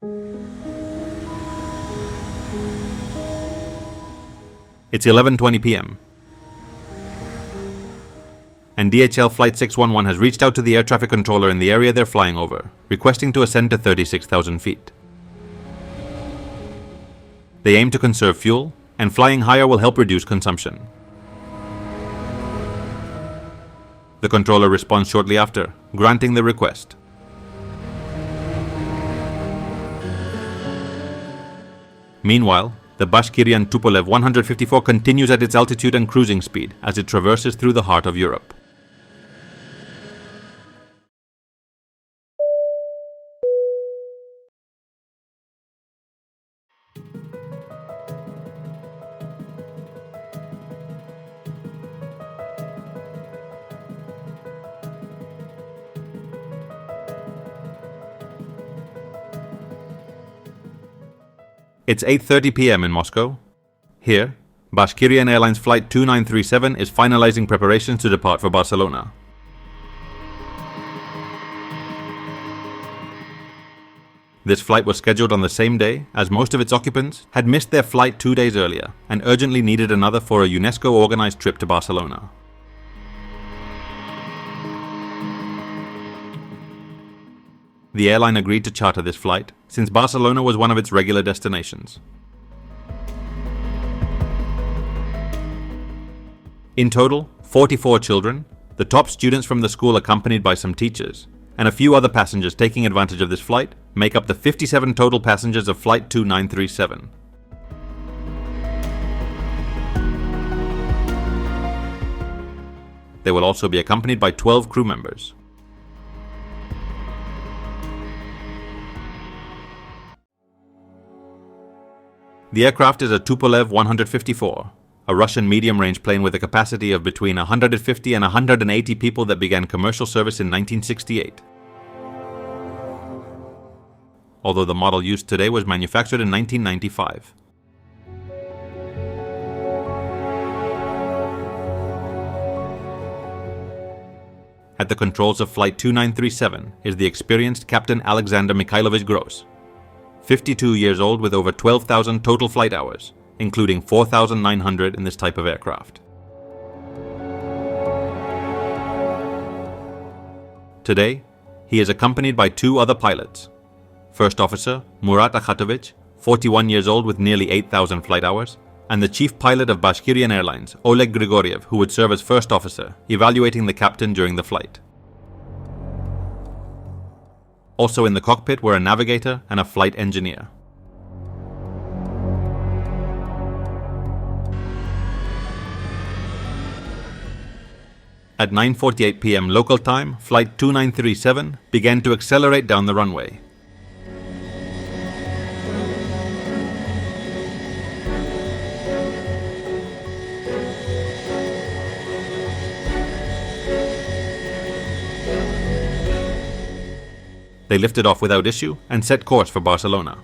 It's 11:20 p.m. and DHL Flight 611 has reached out to the air traffic controller in the area they're flying over, requesting to ascend to 36,000 feet. They aim to conserve fuel, and flying higher will help reduce consumption. The controller responds shortly after, granting the request. Meanwhile, the Bashkirian Tupolev 154 continues at its altitude and cruising speed as it traverses through the heart of Europe. It's 8:30 p.m. in Moscow. Here, Bashkirian Airlines Flight 2937 is finalizing preparations to depart for Barcelona. This flight was scheduled on the same day as most of its occupants had missed their flight 2 days earlier and urgently needed another for a UNESCO-organized trip to Barcelona. The airline agreed to charter this flight since Barcelona was one of its regular destinations. In total, 44 children, the top students from the school accompanied by some teachers, and a few other passengers taking advantage of this flight make up the 57 total passengers of Flight 2937. They will also be accompanied by 12 crew members. The aircraft is a Tupolev 154, a Russian medium-range plane with a capacity of between 150 and 180 people that began commercial service in 1968. Although the model used today was manufactured in 1995. At the controls of Flight 2937 is the experienced Captain Alexander Mikhailovich Gross, 52 years old with over 12,000 total flight hours, including 4,900 in this type of aircraft. Today, he is accompanied by 2 other pilots. First Officer Murat Akhatovich, 41 years old with nearly 8,000 flight hours, and the Chief Pilot of Bashkirian Airlines, Oleg Grigoriev, who would serve as First Officer, evaluating the captain during the flight. Also in the cockpit were a navigator and a flight engineer. At 9:48 p.m. local time, Flight 2937 began to accelerate down the runway. They lifted off without issue and set course for Barcelona.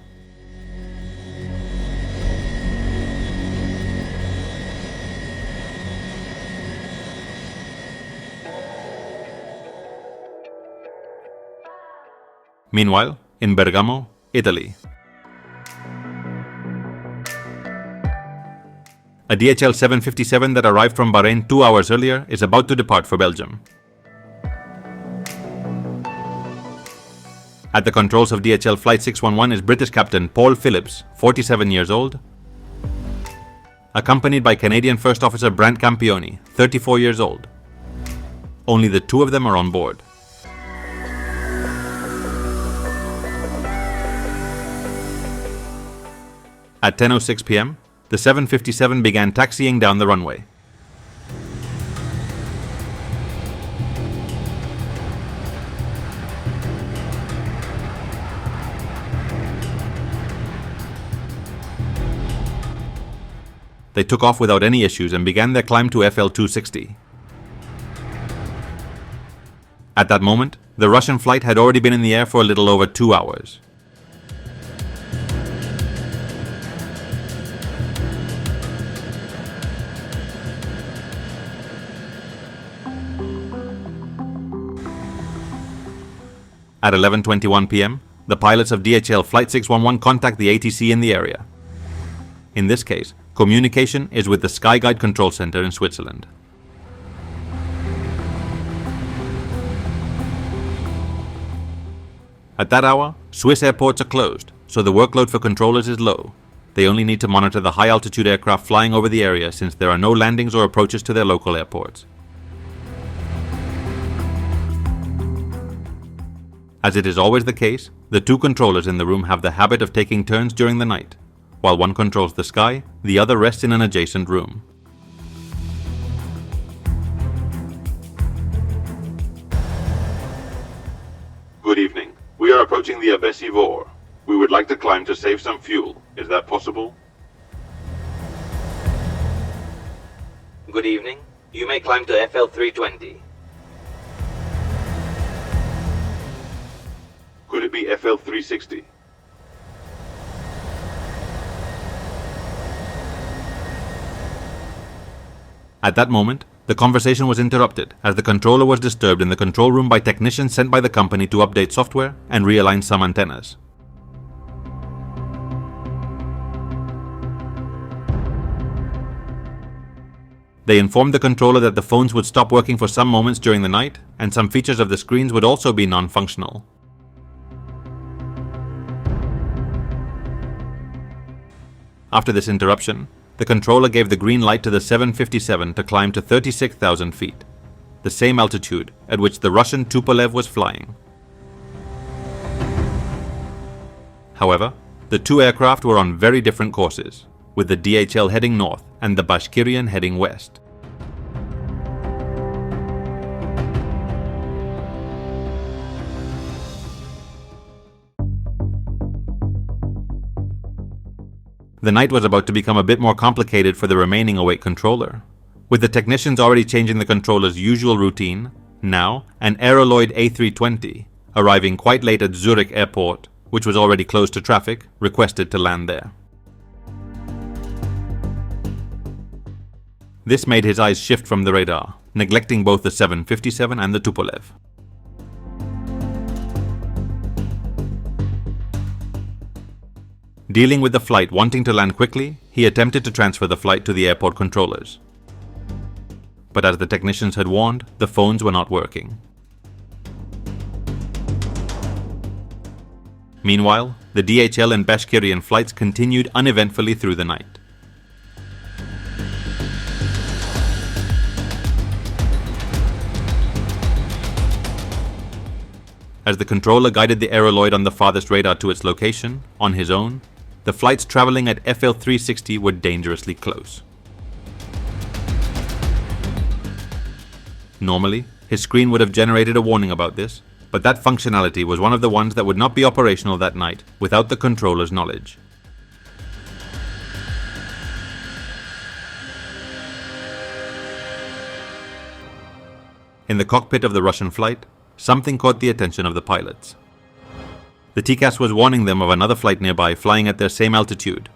Meanwhile, in Bergamo, Italy, a DHL 757 that arrived from Bahrain 2 hours earlier is about to depart for Belgium. At the controls of DHL Flight 611 is British Captain Paul Phillips, 47 years old, accompanied by Canadian First Officer Brant Campioni, 34 years old. Only the 2 of them are on board. At 10:06 p.m., the 757 began taxiing down the runway. They took off without any issues and began their climb to FL 260. At that moment, the Russian flight had already been in the air for a little over 2 hours. At 11:21 p.m., the pilots of DHL Flight 611 contact the ATC in the area. In this case, communication is with the Skyguide Control Center in Switzerland. At that hour, Swiss airports are closed, so the workload for controllers is low. They only need to monitor the high-altitude aircraft flying over the area since there are no landings or approaches to their local airports. As it is always the case, the two controllers in the room have the habit of taking turns during the night. While one controls the sky, the other rests in an adjacent room. Good evening. We are approaching the Aviation. We would like to climb to save some fuel. Is that possible? Good evening. You may climb to FL 320. Could it be FL 360? At that moment, the conversation was interrupted as the controller was disturbed in the control room by technicians sent by the company to update software and realign some antennas. They informed the controller that the phones would stop working for some moments during the night, and some features of the screens would also be non-functional. After this interruption, the controller gave the green light to the 757 to climb to 36,000 feet, the same altitude at which the Russian Tupolev was flying. However, the two aircraft were on very different courses, with the DHL heading north and the Bashkirian heading west. The night was about to become a bit more complicated for the remaining awake controller. With the technicians already changing the controller's usual routine, now an Aeroloid A320, arriving quite late at Zurich airport, which was already closed to traffic, requested to land there. This made his eyes shift from the radar, neglecting both the 757 and the Tupolev. Dealing with the flight wanting to land quickly, he attempted to transfer the flight to the airport controllers. But as the technicians had warned, the phones were not working. Meanwhile, the DHL and Bashkirian flights continued uneventfully through the night. As the controller guided the Aeroloid on the farthest radar to its location, on his own, the flights traveling at FL 360 were dangerously close. Normally, his screen would have generated a warning about this, but that functionality was one of the ones that would not be operational that night without the controller's knowledge. In the cockpit of the Russian flight, something caught the attention of the pilots. The TCAS was warning them of another flight nearby flying at their same altitude.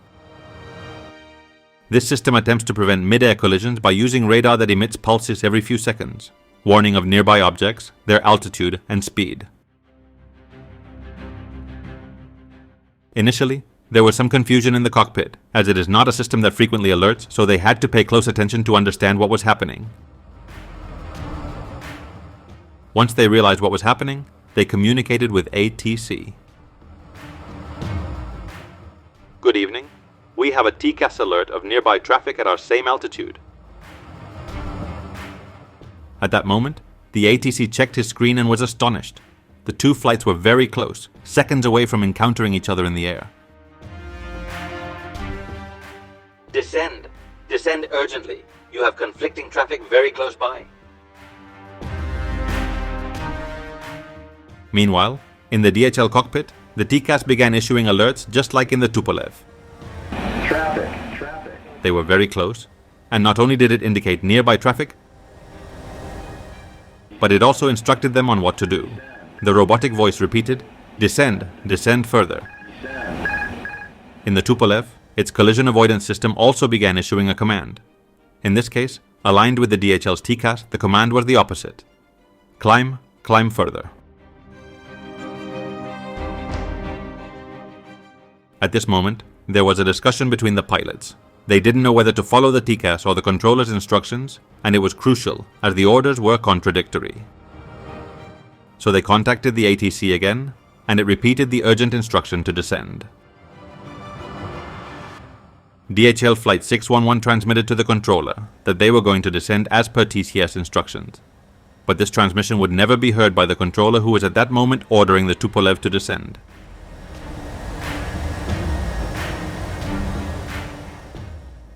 This system attempts to prevent mid-air collisions by using radar that emits pulses every few seconds, warning of nearby objects, their altitude and speed. Initially, there was some confusion in the cockpit, as it is not a system that frequently alerts, so they had to pay close attention to understand what was happening. Once they realized what was happening, they communicated with ATC. Good evening. We have a TCAS alert of nearby traffic at our same altitude. At that moment, the ATC checked his screen and was astonished. The two flights were very close, seconds away from encountering each other in the air. Descend. Descend urgently. You have conflicting traffic very close by. Meanwhile, in the DHL cockpit, the TCAS began issuing alerts just like in the Tupolev. Traffic. They were very close, and not only did it indicate nearby traffic, but it also instructed them on what to do. The robotic voice repeated, "Descend, descend further." In the Tupolev, its collision avoidance system also began issuing a command. In this case, aligned with the DHL's TCAS, the command was the opposite. Climb, climb further. At this moment, there was a discussion between the pilots. They didn't know whether to follow the TCAS or the controller's instructions, and it was crucial as the orders were contradictory. So they contacted the ATC again, and it repeated the urgent instruction to descend. DHL Flight 611 transmitted to the controller that they were going to descend as per TCS instructions. But this transmission would never be heard by the controller who was at that moment ordering the Tupolev to descend.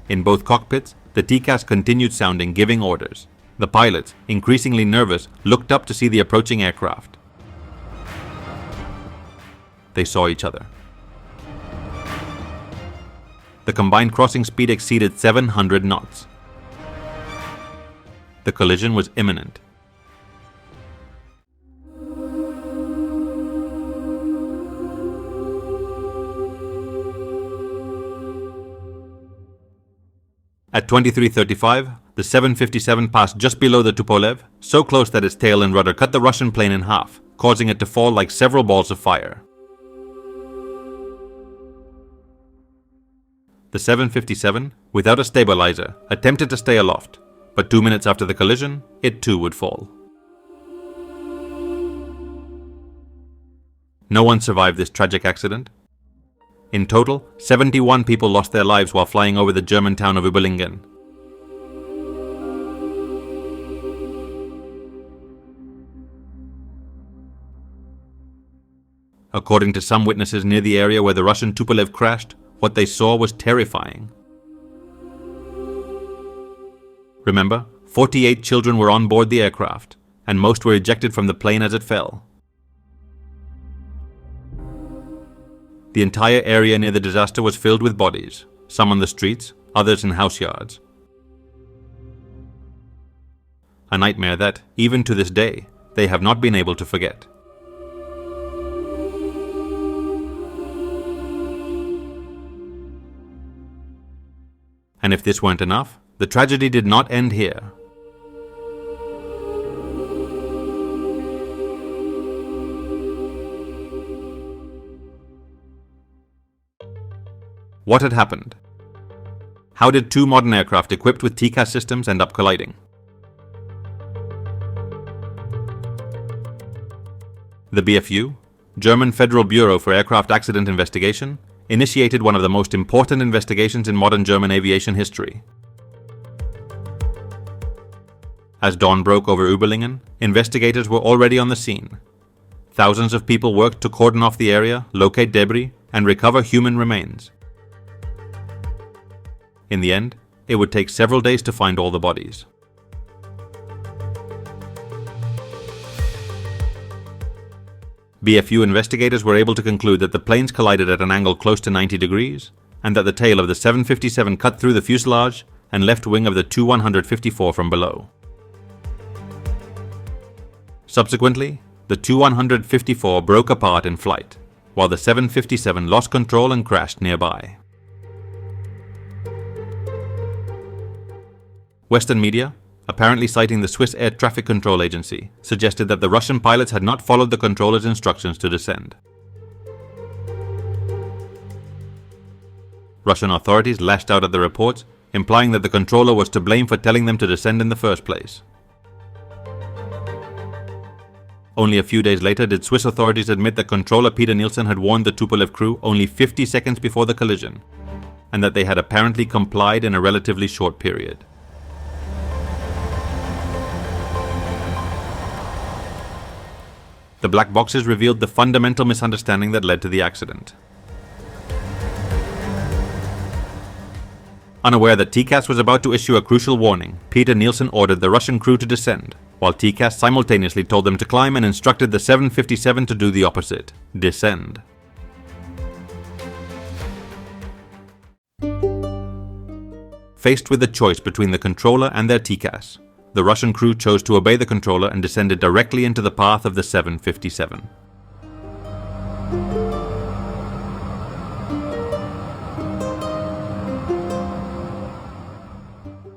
In both cockpits, the TCAS continued sounding, giving orders. The pilots, increasingly nervous, looked up to see the approaching aircraft. They saw each other. The combined crossing speed exceeded 700 knots. The collision was imminent. At 23:35, the 757 passed just below the Tupolev, so close that its tail and rudder cut the Russian plane in half, causing it to fall like several balls of fire. The 757, without a stabilizer, attempted to stay aloft, but 2 minutes after the collision, it too would fall. No one survived this tragic accident. In total, 71 people lost their lives while flying over the German town of Überlingen. According to some witnesses near the area where the Russian Tupolev crashed, what they saw was terrifying. Remember, 48 children were on board the aircraft, and most were ejected from the plane as it fell. The entire area near the disaster was filled with bodies, some on the streets, others in house yards. A nightmare that, even to this day, they have not been able to forget. And if this weren't enough, the tragedy did not end here. What had happened? How did two modern aircraft equipped with TCAS systems end up colliding? The BFU, German Federal Bureau for Aircraft Accident Investigation, initiated one of the most important investigations in modern German aviation history. As dawn broke over Überlingen, investigators were already on the scene. Thousands of people worked to cordon off the area, locate debris, and recover human remains. In the end, it would take several days to find all the bodies. BFU investigators were able to conclude that the planes collided at an angle close to 90 degrees, and that the tail of the 757 cut through the fuselage and left wing of the Tu-154 from below. Subsequently, the Tu-154 broke apart in flight, while the 757 lost control and crashed nearby. Western media, apparently citing the Swiss Air Traffic Control Agency, suggested that the Russian pilots had not followed the controller's instructions to descend. Russian authorities lashed out at the reports, implying that the controller was to blame for telling them to descend in the first place. Only a few days later did Swiss authorities admit that controller Peter Nielsen had warned the Tupolev crew only 50 seconds before the collision, and that they had apparently complied in a relatively short period. The black boxes revealed the fundamental misunderstanding that led to the accident. Unaware that TCAS was about to issue a crucial warning, Peter Nielsen ordered the Russian crew to descend, while TCAS simultaneously told them to climb and instructed the 757 to do the opposite, descend. Faced with the choice between the controller and their TCAS, the Russian crew chose to obey the controller and descended directly into the path of the 757.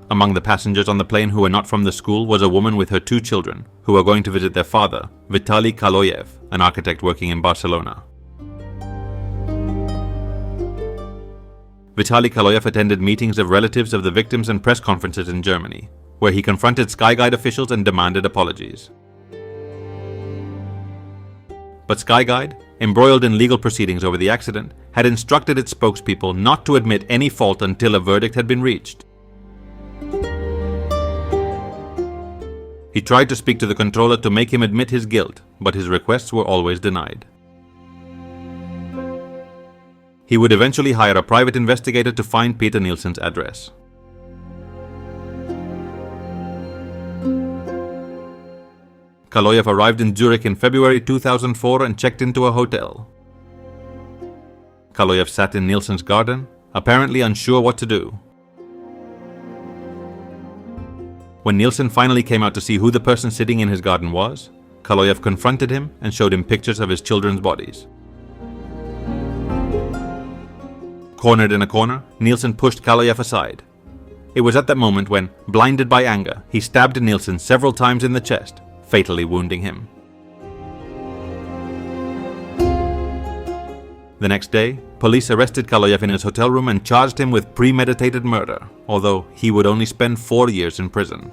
Among the passengers on the plane who were not from the school was a woman with her 2 children, who were going to visit their father, Vitaly Kaloyev, an architect working in Barcelona. Vitaly Kaloyev attended meetings of relatives of the victims and press conferences in Germany, where he confronted Skyguide officials and demanded apologies. But Skyguide, embroiled in legal proceedings over the accident, had instructed its spokespeople not to admit any fault until a verdict had been reached. He tried to speak to the controller to make him admit his guilt, but his requests were always denied. He would eventually hire a private investigator to find Peter Nielsen's address. Kaloyev arrived in Zurich in February 2004 and checked into a hotel. Kaloyev sat in Nielsen's garden, apparently unsure what to do. When Nielsen finally came out to see who the person sitting in his garden was, Kaloyev confronted him and showed him pictures of his children's bodies. Cornered in a corner, Nielsen pushed Kaloyev aside. It was at that moment when, blinded by anger, he stabbed Nielsen several times in the chest, fatally wounding him. The next day, police arrested Kaloyev in his hotel room and charged him with premeditated murder, although he would only spend 4 years in prison.